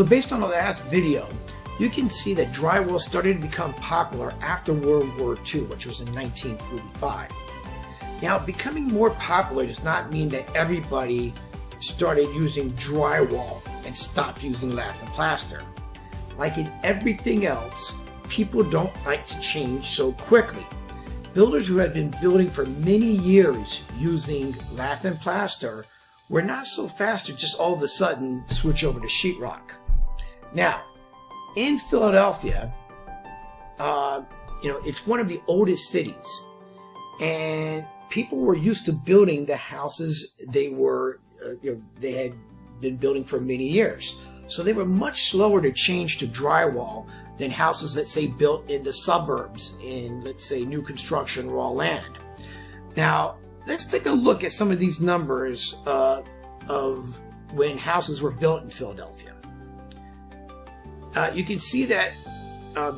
So based on the last video, you can see that drywall started to become popular after World War II, which was in 1945. Now, becoming more popular does not mean that everybody started using drywall and stopped using lath and plaster. Like in everything else, people don't like to change so quickly. Builders who had been building for many years using lath and plaster were not so fast to just all of a sudden switch over to sheetrock. Now, in Philadelphia, it's one of the oldest cities, and people were used to building the houses they had been building for many years. So they were much slower to change to drywall than houses, let's say, built in the suburbs in, let's say, new construction raw land. Now, let's take a look at some of these numbers of when houses were built in Philadelphia. You can see that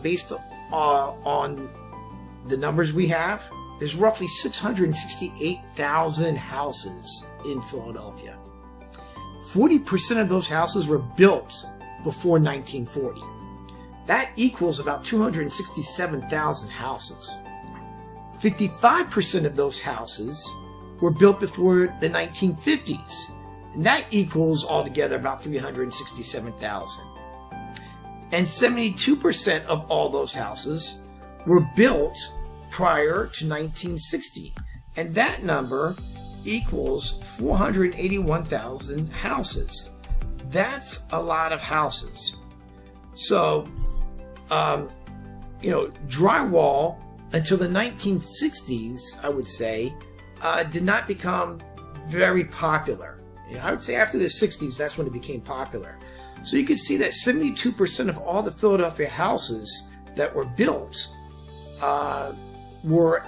based on the numbers we have, there's roughly 668,000 houses in Philadelphia. 40% of those houses were built before 1940. That equals about 267,000 houses. 55% of those houses were built before the 1950s, and that equals altogether about 367,000. And 72% of all those houses were built prior to 1960, and that number equals 481,000 houses. That's a lot of houses. So, drywall until the 1960s, I would say, did not become very popular. I would say after the 60s, that's when it became popular. So you can see that 72% of all the Philadelphia houses that were built were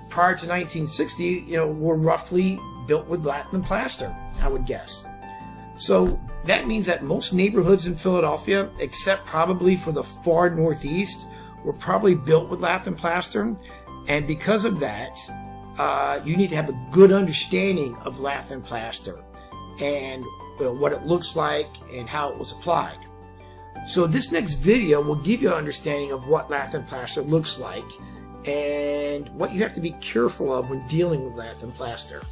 prior to 1960, were roughly built with lath and plaster, I would guess. So that means that most neighborhoods in Philadelphia, except probably for the far northeast, were probably built with lath and plaster. And because of that, you need to have a good understanding of lath and plaster and what it looks like and how it was applied. So this next video will give you an understanding of what lath and plaster looks like and what you have to be careful of when dealing with lath and plaster.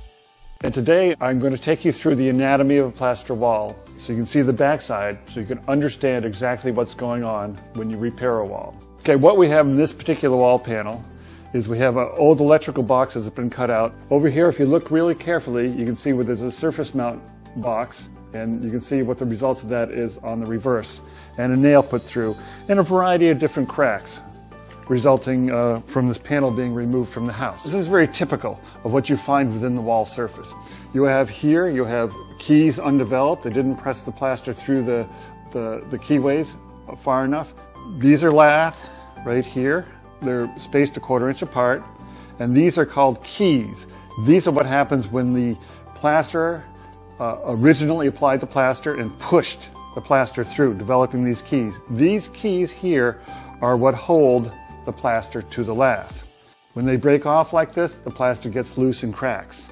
And today I'm going to take you through the anatomy of a plaster wall so you can see the backside, so you can understand exactly what's going on when you repair a wall. Okay, what we have in this particular wall panel is we have an old electrical box that's been cut out. Over here, if you look really carefully, you can see where there's a surface mount box, and you can see what the results of that is on the reverse, and a nail put through, and a variety of different cracks resulting from this panel being removed from the house. This is very typical of what you find within the wall surface. You have keys undeveloped. They didn't press the plaster through the keyways far enough. These are lath right here. They're spaced 1/4 inch apart, and these are called keys. These are what happens when the plasterer originally applied the plaster and pushed the plaster through, developing these keys. These keys here are what hold the plaster to the lath. When they break off like this, the plaster gets loose and cracks.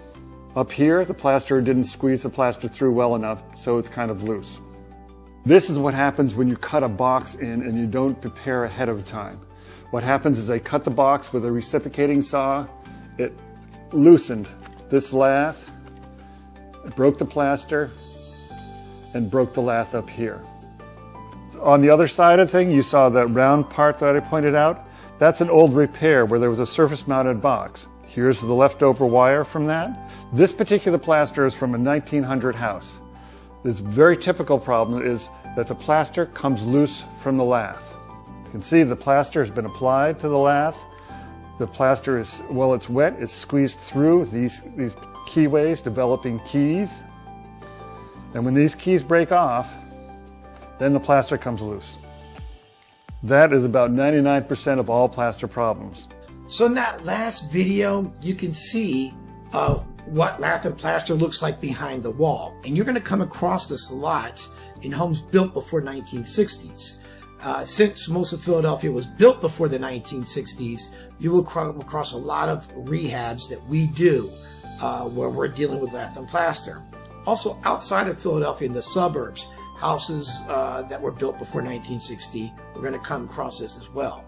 Up here, the plasterer didn't squeeze the plaster through well enough, so it's kind of loose. This is what happens when you cut a box in and you don't prepare ahead of time. What happens is they cut the box with a reciprocating saw. It loosened this lath, it broke the plaster, and broke the lath up here. On the other side of the thing, you saw that round part that I pointed out. That's an old repair where there was a surface mounted box. Here's the leftover wire from that. This particular plaster is from a 1900 house. This very typical problem is that the plaster comes loose from the lath. You can see the plaster has been applied to the lath. The plaster is, while it's wet, is squeezed through these keyways, developing keys. And when these keys break off, then the plaster comes loose. That is about 99% of all plaster problems. So in that last video, you can see what lath and plaster looks like behind the wall. And you're going to come across this a lot in homes built before 1960s. Since most of Philadelphia was built before the 1960s, you will come across a lot of rehabs that we do where we're dealing with lath and plaster. Also, outside of Philadelphia in the suburbs, houses that were built before 1960, we're going to come across this as well.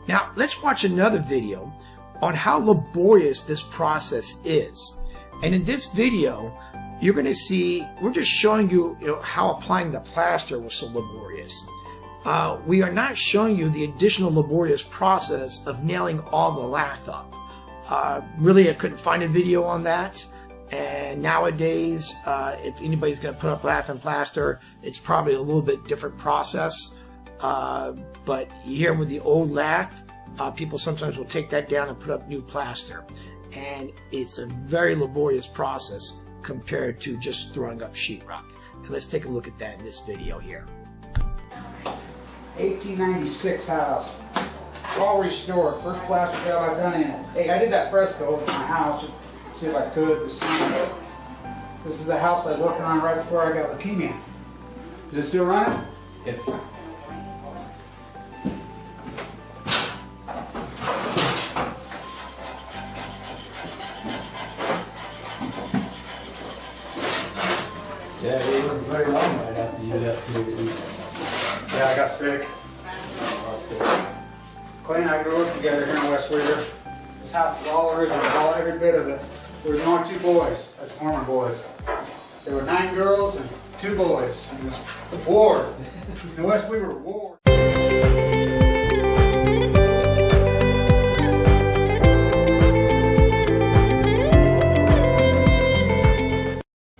Now, let's watch another video on how laborious this process is. And in this video, you're going to see, we're just showing you, how applying the plaster was so laborious. We are not showing you the additional laborious process of nailing all the lath up. Really, I couldn't find a video on that. And nowadays, if anybody's going to put up lath and plaster, it's probably a little bit different process. But here with the old lath, people sometimes will take that down and put up new plaster. And it's a very laborious process compared to just throwing up sheetrock. And let's take a look at that in this video here. 1896 house, all restored, first plaster job I've done in it. Hey, I did that fresco of my house, just see if I could. This is the house I was working on right before I got leukemia. Is it still running? Yep. Yeah, it wasn't very long right after you left here. Yeah, I got sick. Clay and I grew up together here in West Weaver. This house is all original, all every bit of it. There was only 2 boys, as former boys. There were 9 girls and 2 boys. And it was a ward. In West Weaver, ward.